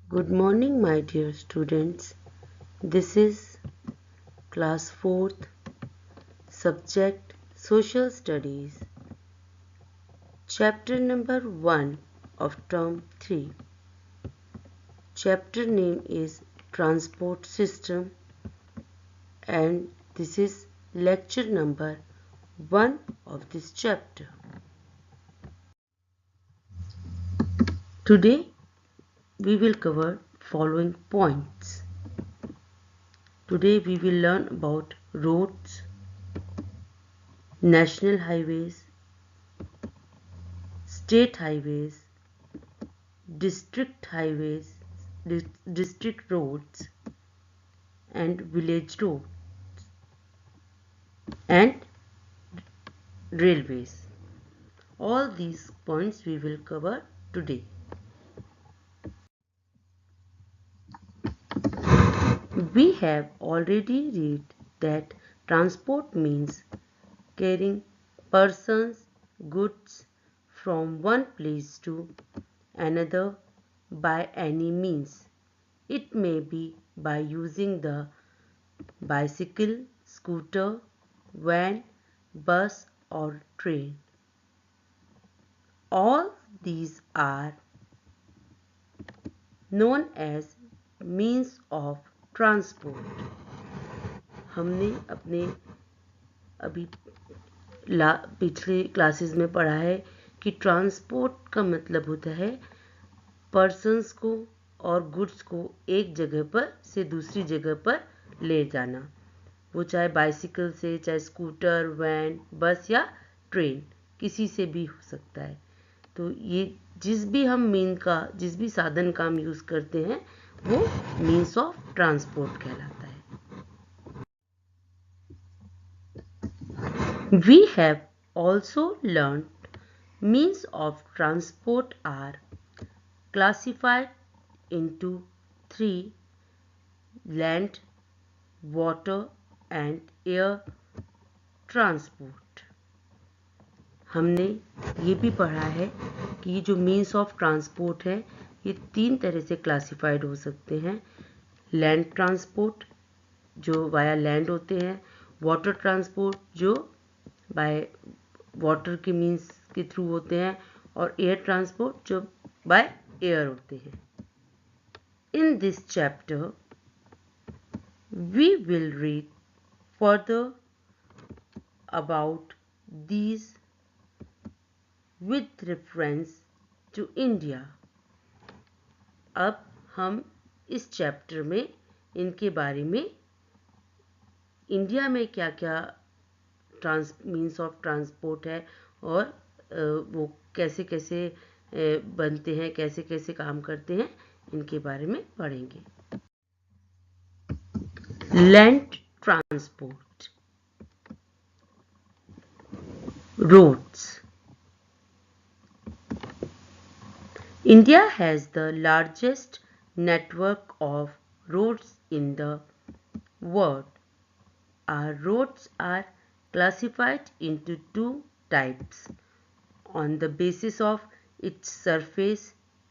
Good morning, my dear students. This is class 4th, subject Social Studies, chapter number 1 of term 3. Chapter name is Transport System, and this is lecture number 1 of this chapter. Today we will cover following points. Today we will learn about roads, national highways, state highways, district highways, district roads, and village roads, and railways. All these points we will cover today. We have already read that transport means carrying persons, goods from one place to another by any means. It may be by using the bicycle, scooter, van, bus, or train. All these are known as means of transport. हमने अपने अभी पिछले classes में पढ़ा है कि transport का मतलब होता है पर्सन्स को और गुड्स को एक जगह पर से दूसरी जगह पर ले जाना, वो चाहे बाइसिकल से, चाहे स्कूटर, वैन, बस या ट्रेन, किसी से भी हो सकता है। तो ये जिस भी साधन का हम यूज़ करते हैं वो मीन्स ऑफ ट्रांसपोर्ट कहलाता है। We have also learned means of transport are classified into 3: land, water and air transport. हमने ये भी पढ़ा है कि जो मीन्स ऑफ ट्रांसपोर्ट है ये 3 तरह से क्लासिफाइड हो सकते हैं। लैंड ट्रांसपोर्ट जो वाया लैंड होते हैं, वाटर ट्रांसपोर्ट जो बाय वाटर के मीन्स के थ्रू होते हैं, और एयर ट्रांसपोर्ट जो बाय एयर होते हैं। In this chapter we will read further about these with reference to India. अब हम इस चैप्टर में इनके बारे में इंडिया में क्या क्या मीन्स ऑफ ट्रांसपोर्ट है और वो कैसे कैसे बनते हैं, कैसे कैसे काम करते हैं, इनके बारे में पढ़ेंगे। Land transport, roads. India has the largest network of roads in the world. Our roads are classified into 2 types on the basis of its surface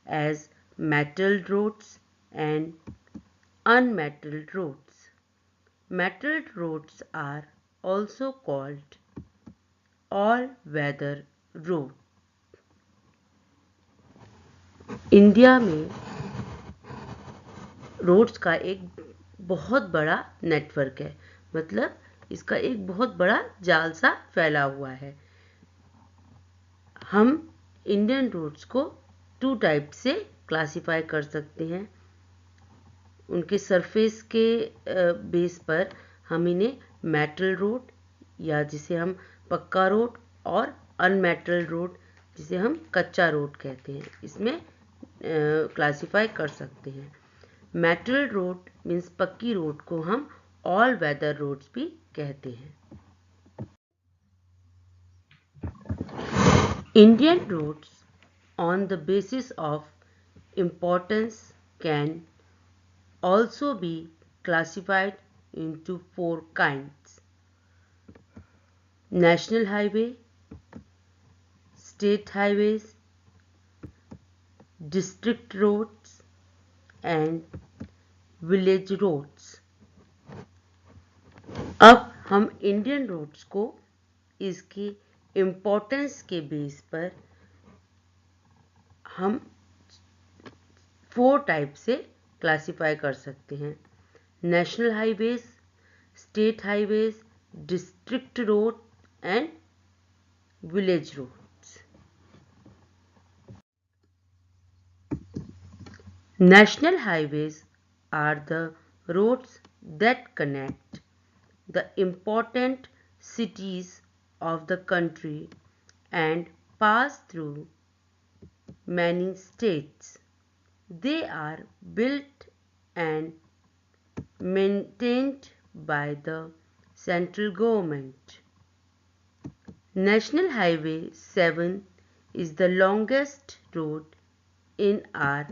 as metalled roads and unmetalled roads. Metalled roads are also called all-weather road. India में roads का एक बहुत बड़ा network है, मतलब इसका एक बहुत बड़ा जाल सा फैला हुआ है। हम इंडियन रोड्स को 2 टाइप से क्लासिफाई कर सकते हैं। उनके सरफेस के बेस पर हम इन्हें मेटल रोड या जिसे हम पक्का रोड और अनमेटल रोड जिसे हम कच्चा रोड कहते हैं, इसमें क्लासिफाई कर सकते हैं। मेटल रोड मीन्स पक्की रोड को हम ऑल वेदर रोड्स भी कहते हैं। Indian roads on the basis of importance can also be classified into 4 kinds: national highway, state highways, district roads and village roads. अब हम इंडियन रोड्स को इसकी इम्पोर्टेंस के बेस पर हम 4 टाइप से क्लासिफाई कर सकते हैं: national highways, state highways, district road and village roads. National highways are the roads that connect the important cities of the country and pass through many states. They are built and maintained by the central government. National Highway 7 is the longest road in our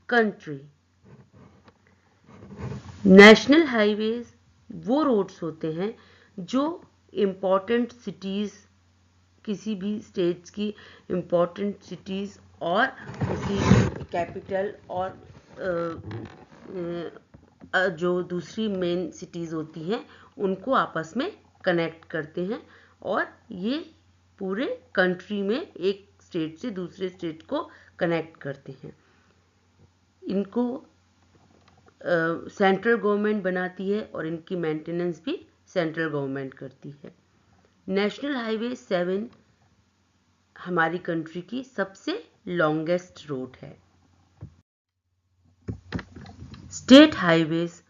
country. National highways वो roads होते हैं जो important cities, किसी भी states की important cities और उसकी capital और जो दूसरी मेन सिटीज़ होती हैं उनको आपस में कनेक्ट करते हैं और ये पूरे कंट्री में एक स्टेट से दूसरे स्टेट को कनेक्ट करते हैं. इनको सेंट्रल गवर्नमेंट बनाती है और इनकी मेंटेनेंस भी सेंट्रल गवर्नमेंट करती है. नेशनल हाईवे 7 हमारी कंट्री की सबसे लॉन्गेस्ट रोड है. State highways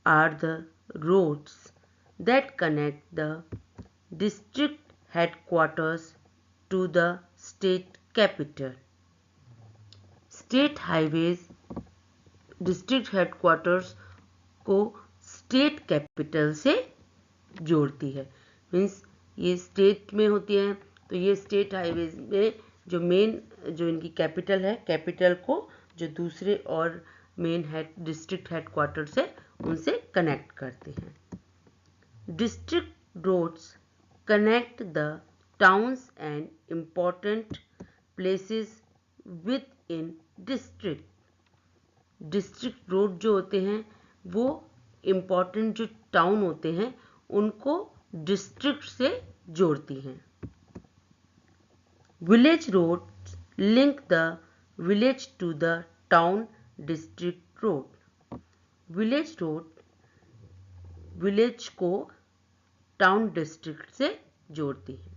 are the roads that connect the district headquarters to the state capital. State highways district headquarters को स्टेट कैपिटल से जोड़ती है. मीन्स ये स्टेट में होती है तो ये स्टेट हाईवेज में जो मेन जो इनकी कैपिटल है, कैपिटल को जो दूसरे और मेन डिस्ट्रिक्ट हेडक्वार्टर्स है उनसे कनेक्ट करते हैं. District roads connect the towns and important places within district. District road जो होते हैं वो इम्पॉर्टेंट जो टाउन होते हैं उनको डिस्ट्रिक्ट से जोड़ती हैं. Village road link the village to the town. District road, village road village को टाउन डिस्ट्रिक्ट से जोड़ती है.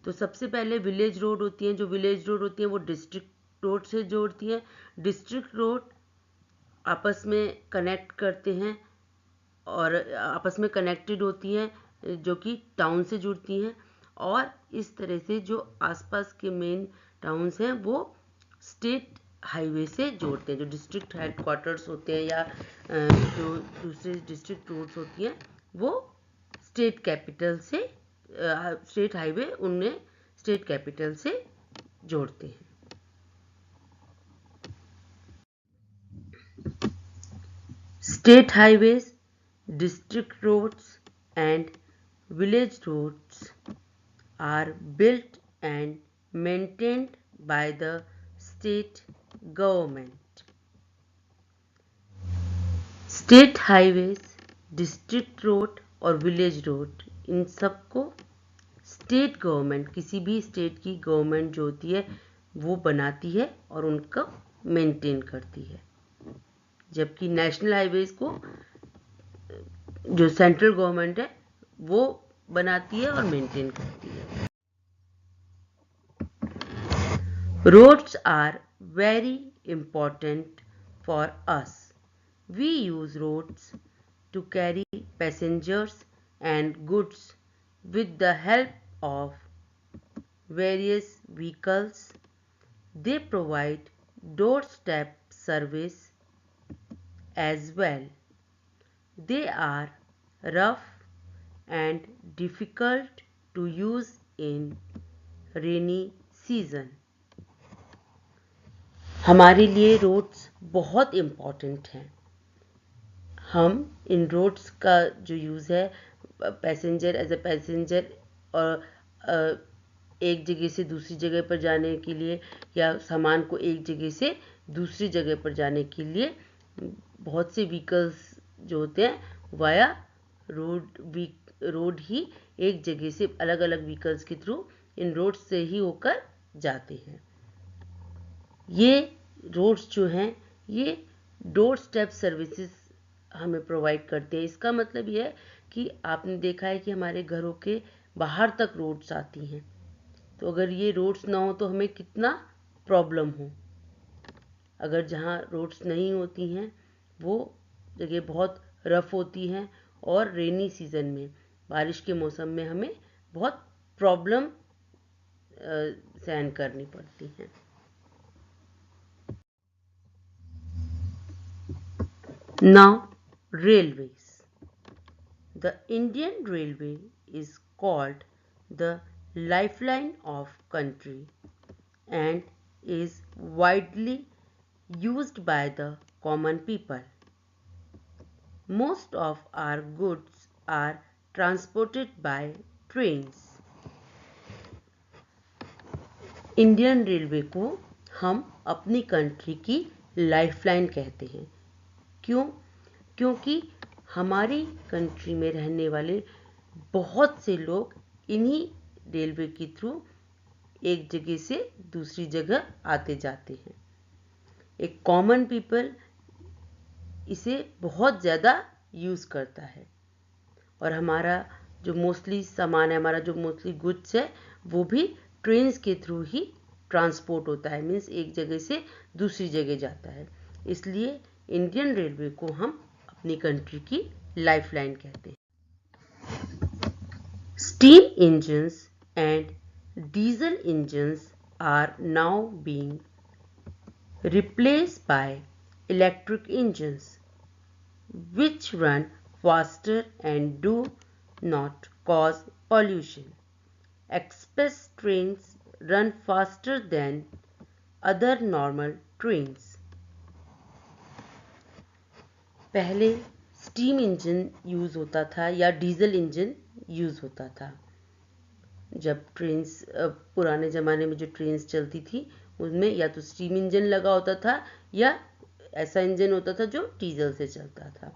तो सबसे पहले विलेज रोड होती हैं, जो विलेज रोड होती हैं वो डिस्ट्रिक्ट रोड से जोड़ती हैं. डिस्ट्रिक्ट रोड आपस में कनेक्ट करते हैं और आपस में कनेक्टेड होती हैं जो कि टाउन से जुड़ती हैं और इस तरह से जो आसपास के मेन टाउन्स हैं वो स्टेट हाईवे से जोड़ते हैं. जो डिस्ट्रिक्ट हेडक्वार्टर्स होते हैं या जो दूसरे डिस्ट्रिक्ट रोड्स होती हैं वो स्टेट कैपिटल से स्टेट हाईवे उन्हें स्टेट कैपिटल से जोड़ते हैं. State highways, district roads and village roads are built and maintained by the state government. State highways, district road और village road इन सबको स्टेट गवर्नमेंट, किसी भी स्टेट की गवर्नमेंट जो होती है वो बनाती है और उनको मेंटेन करती है. जबकि नेशनल हाईवेज को जो सेंट्रल गवर्नमेंट है वो बनाती है और मेंटेन करती है. Roads are very important for us. We use roads to carry passengers and goods with the help of various vehicles. They provide doorstep service as well. They are rough and difficult to use in rainy season. हमारे लिए roads बहुत important हैं. हम इन roads का जो use है passenger as a passenger और एक जगह से दूसरी जगह पर जाने के लिए या सामान को एक जगह से दूसरी जगह पर जाने के लिए बहुत से व्हीकल्स जो होते हैं वाया रोड ही एक जगह से अलग अलग व्हीकल्स के थ्रू इन रोड्स से ही होकर जाते हैं। ये रोड्स जो हैं ये डोर स्टेप सर्विसेज हमें प्रोवाइड करते हैं। इसका मतलब ये है कि आपने देखा है कि हमारे घरों के बाहर तक रोड्स आती हैं, तो अगर ये रोड्स ना हो तो हमें कितना प्रॉब्लम हो। अगर जहाँ रोड्स नहीं होती हैं वो जगह बहुत रफ होती हैं और रेनी सीज़न में, बारिश के मौसम में हमें बहुत प्रॉब्लम सहन करनी पड़ती हैं। Now, railways. The Indian Railway is called the lifeline of country and is widely used by the common people. Most of our goods are transported by trains. Indian railway को हम अपनी कंट्री की lifeline कहते हैं। क्यों? क्योंकि हमारी country में रहने वाले बहुत से लोग इन्हीं रेलवे के थ्रू एक जगह से दूसरी जगह आते जाते हैं। एक कॉमन पीपल इसे बहुत ज़्यादा यूज़ करता है और हमारा जो मोस्टली सामान है, हमारा जो मोस्टली गुड्स है, वो भी ट्रेन्स के थ्रू ही ट्रांसपोर्ट होता है, मीन्स एक जगह से दूसरी जगह जाता है। इसलिए इंडियन रेलवे को हम अपनी कंट्री की लाइफलाइन कहते हैं। Steam engines and diesel engines are now being replaced by electric engines, which run faster and do not cause pollution. Express trains run faster than other normal trains. पहले steam engine use होता था या diesel engine use होता था। जब trains पुराने ज़माने में जो ट्रेन्स चलती थी उनमें या तो स्टीम इंजन लगा होता था या ऐसा इंजन होता था जो डीजल से चलता था।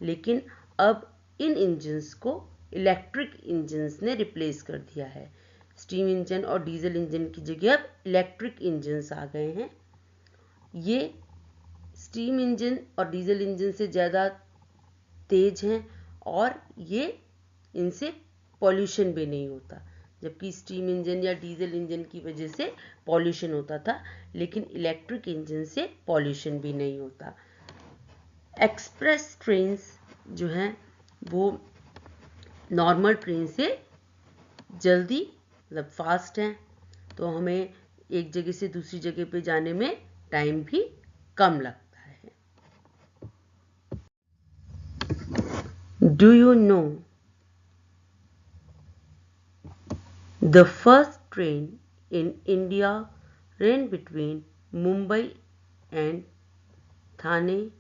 लेकिन अब इन इंजन्स को इलेक्ट्रिक इंजन्स ने रिप्लेस कर दिया है। स्टीम इंजन और डीजल इंजन की जगह अब इलेक्ट्रिक इंजन्स आ गए हैं। ये स्टीम इंजन और डीजल इंजन से ज़्यादा तेज हैं और ये इनसे पॉल्यूशन भी नहीं होता, जबकि स्टीम इंजन या डीजल इंजन की वजह से पॉल्यूशन होता था, लेकिन इलेक्ट्रिक इंजन से पॉल्यूशन भी नहीं होता। एक्सप्रेस ट्रेन्स जो हैं वो नॉर्मल ट्रेन से जल्दी मतलब फास्ट हैं, तो हमें एक जगह से दूसरी जगह पे जाने में टाइम भी कम लगता है। Do you know the first train in India ran between Mumbai and Thane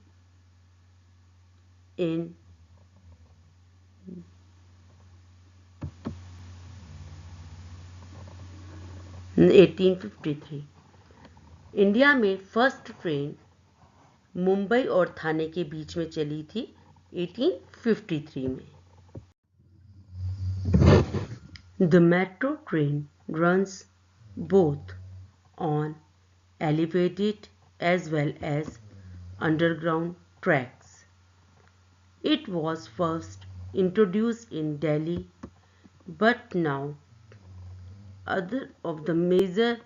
in 1853। India में फर्स्ट ट्रेन मुंबई और थाने के बीच में चली थी 1853 में। The metro train runs both on elevated as well as underground tracks. It was first introduced in Delhi, but now other of the major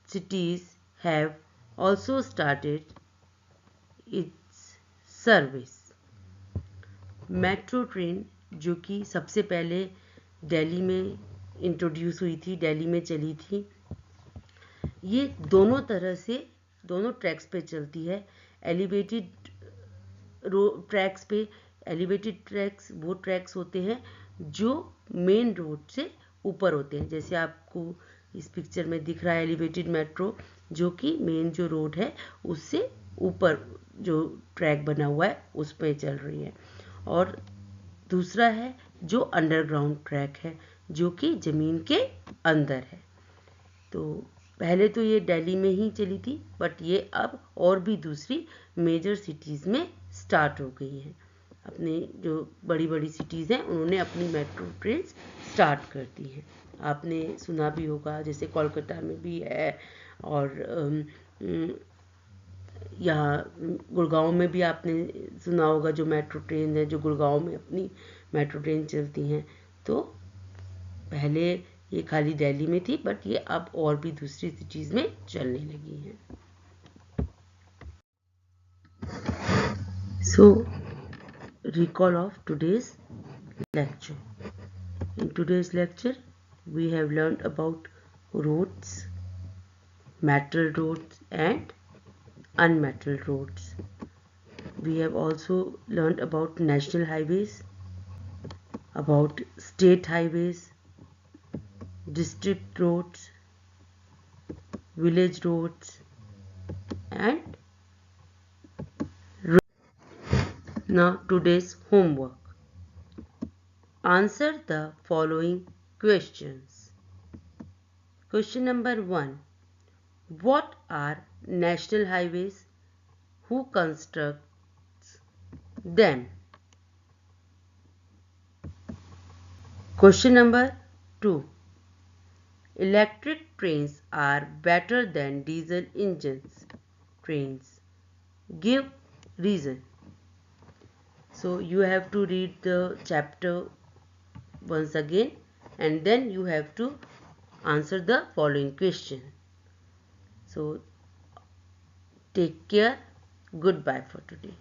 cities have also started its service. Metro train जो कि सबसे पहले दिल्ली में introduce हुई थी, दिल्ली में चली थी, ये दोनों तरह से दोनों ट्रैक्स पे चलती है। एलिवेटेड ट्रैक्स पे, एलिवेटेड ट्रैक्स वो ट्रैक्स होते हैं जो मेन रोड से ऊपर होते हैं, जैसे आपको इस पिक्चर में दिख रहा है एलिवेटेड मेट्रो, जो कि मेन जो रोड है उससे ऊपर जो ट्रैक बना हुआ है उस पर चल रही है। और दूसरा है जो अंडरग्राउंड ट्रैक है, जो कि ज़मीन के अंदर है। तो पहले तो ये दिल्ली में ही चली थी, बट ये अब और भी दूसरी मेजर सिटीज़ में स्टार्ट हो गई हैं। अपने जो बड़ी बड़ी सिटीज़ हैं उन्होंने अपनी मेट्रो ट्रेन स्टार्ट कर दी हैं। आपने सुना भी होगा, जैसे कोलकाता में भी है, और यहाँ गुड़गांव में भी आपने सुना होगा, जो मेट्रो ट्रेन है, जो गुड़गांव में अपनी मेट्रो ट्रेन चलती हैं। तो पहले ये खाली दिल्ली में थी, बट ये अब और भी दूसरी सिटीज़ में चलने लगी हैं। So, recall of today's lecture. In today's lecture, we have learned about roads, metal roads and unmetal roads. We have also learned about national highways, about state highways, district roads, village roads, and now today's homework. Answer the following questions. Question number 1. What are national highways? Who constructs them? Question number 2. Electric trains are better than diesel engines trains. Give reason. So you have to read the chapter once again, and then you have to answer the following question. So take care. Goodbye for today.